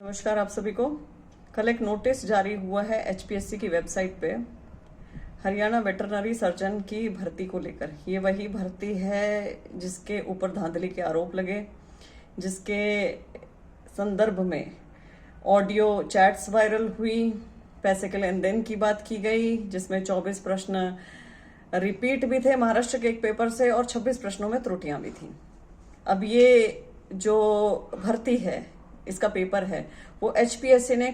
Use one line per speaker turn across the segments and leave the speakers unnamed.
नमस्कार आप सभी को। कल एक नोटिस जारी हुआ है एचपीएससी की वेबसाइट पे हरियाणा वेटरनरी सर्जन की भर्ती को लेकर। ये वही भर्ती है जिसके ऊपर धांधली के आरोप लगे, जिसके संदर्भ में ऑडियो चैट्स वायरल हुई, पैसे के लेन देन की बात की गई, जिसमें 24 प्रश्न रिपीट भी थे महाराष्ट्र के एक पेपर से और 26 प्रश्नों में त्रुटियां भी थी। अब ये जो भर्ती है, इसका पेपर है, वो एचपीएससी ने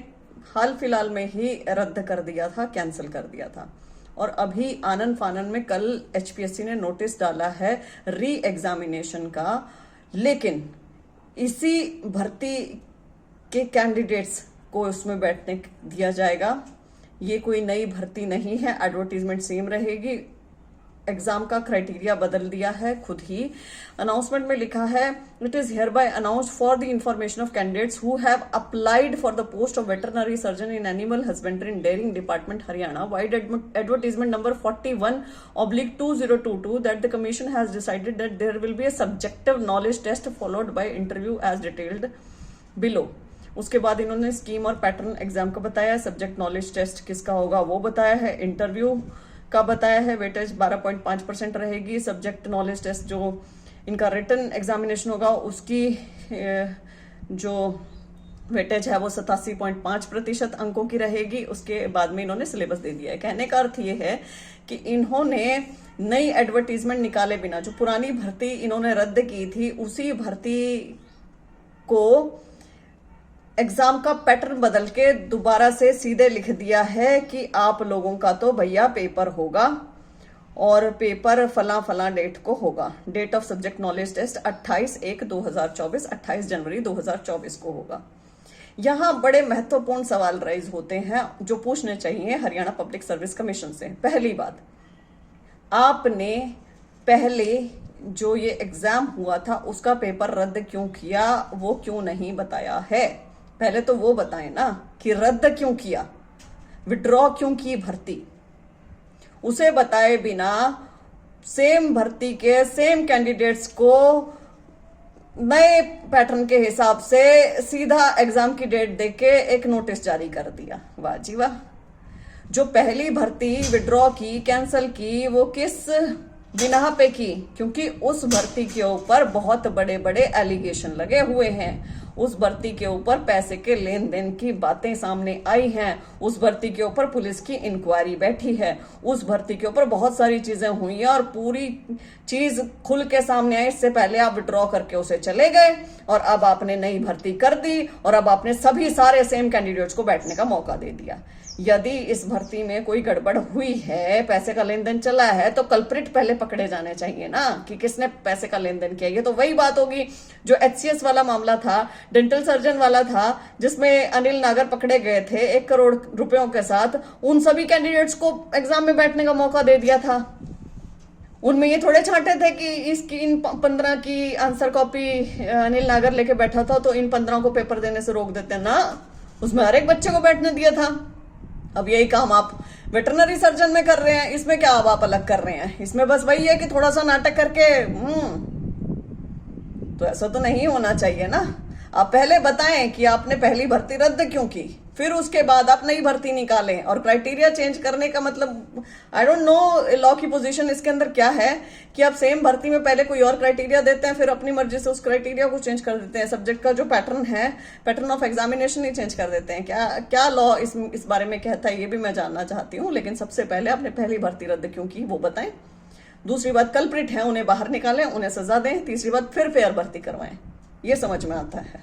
हाल फिलहाल में ही रद्द कर दिया था, कैंसिल कर दिया था। और अभी आनन फानन में कल एचपीएससी ने नोटिस डाला है री एग्जामिनेशन का, लेकिन इसी भर्ती के कैंडिडेट्स को उसमें बैठने दिया जाएगा। ये कोई नई भर्ती नहीं है, एडवर्टीजमेंट सेम रहेगी। एग्जाम का क्राइटेरिया बदल दिया है खुद ही। अनाउंसमेंट में लिखा है, it is hereby announced for the information of candidates who have applied for the post of veterinary surgeon in animal husbandry and dairying department Haryana vide advertisement number 41/2022 that the commission has decided that there will be a subjective knowledge test followed by interview as detailed below. उसके बाद इन्होंने scheme और pattern exam का बताया, subject knowledge test किसका होगा वो बताया है, इंटरव्यू का बताया है, वेटेज 12.5% रहेगी। सब्जेक्ट नॉलेज टेस्ट जो इनका रिटन एग्जामिनेशन होगा उसकी जो वेटेज है वो 87.5% अंकों की रहेगी। उसके बाद में इन्होंने सिलेबस दे दिया है। कहने का अर्थ ये है कि इन्होंने नई एडवर्टीजमेंट निकाले बिना जो पुरानी भर्ती इन्होंने रद्द की थी, उसी भर्ती को एग्जाम का पैटर्न बदल के दोबारा से सीधे लिख दिया है कि आप लोगों का तो भैया पेपर होगा और पेपर फला फला डेट को होगा। Date of subject knowledge test 28/1/2024, 28 जनवरी 2024 को होगा। यहां बड़े महत्वपूर्ण सवाल राइज होते हैं जो पूछने चाहिए हरियाणा पब्लिक सर्विस कमीशन से। पहली बात, आपने पहले जो ये एग्जाम हुआ था उसका पेपर रद्द क्यों किया, वो क्यों नहीं बताया है? पहले तो वो बताएं ना कि रद्द क्यों किया, विड्रॉ क्यों की भर्ती। उसे बताए बिना सेम भर्ती के सेम कैंडिडेट्स को नए पैटर्न के हिसाब से सीधा एग्जाम की डेट देके एक नोटिस जारी कर दिया। वाह जी वाह। जो पहली भर्ती विड्रॉ की, कैंसिल की, वो किस बिना पे की? क्योंकि उस भर्ती के ऊपर बहुत बड़े बड़े एलिगेशन लगे हुए हैं। उस भर्ती के ऊपर पैसे के लेन देन की बातें सामने आई हैं। उस भर्ती के ऊपर पुलिस की इंक्वायरी बैठी है। उस भर्ती के ऊपर बहुत सारी चीजें हुई हैं और पूरी चीज खुल के सामने आई। इससे पहले आप विड्रॉ करके उसे चले गए और अब आपने नई भर्ती कर दी और अब आपने सभी सारे सेम कैंडिडेट्स को बैठने का मौका दे दिया। यदि इस भर्ती में कोई गड़बड़ हुई है, पैसे का लेन देन चला है, तो कल्प्रिट पहले पकड़े जाने चाहिए ना कि किसने पैसे का लेन देन किया। ये तो वही बात होगी जो एचसीएस वाला मामला था, डेंटल सर्जन वाला था, जिसमें अनिल नागर पकड़े गए थे 1 करोड़ रुपयों के साथ। उन सभी कैंडिडेट्स को एग्जाम में बैठने का मौका दे दिया था। उनमें ये थोड़े छांटे थे कि इसकी इन 15 की आंसर कॉपी अनिल नागर लेके बैठा था तो इन 15 को पेपर देने से रोक देते ना। उसमें हर एक बच्चे को बैठने दिया था। अब यही काम आप वेटरनरी सर्जन में कर रहे हैं। इसमें क्या अब आप अलग कर रहे हैं? इसमें बस वही है कि थोड़ा सा नाटक करके तो ऐसा तो नहीं होना चाहिए ना। आप पहले बताएं कि आपने पहली भर्ती रद्द क्यों की, फिर उसके बाद आप नई भर्ती निकालें। और क्राइटेरिया चेंज करने का मतलब, आई डोंट नो लॉ की पोजीशन इसके अंदर क्या है कि आप सेम भर्ती में पहले कोई और क्राइटेरिया देते हैं, फिर अपनी मर्जी से उस क्राइटेरिया को चेंज कर देते हैं। सब्जेक्ट का जो पैटर्न है, pattern of examination he change कर देते हैं। क्या लॉ इस बारे में कहता है ये भी मैं जानना चाहती हूँ। लेकिन सबसे पहले आपने पहली भर्ती रद्द क्यों की वो बताएं। दूसरी बात, कल्प्रिट है उन्हें बाहर निकालें, उन्हें सजा दें। तीसरी बात, फिर फेयर भर्ती करवाएं। ये समझ में आता है।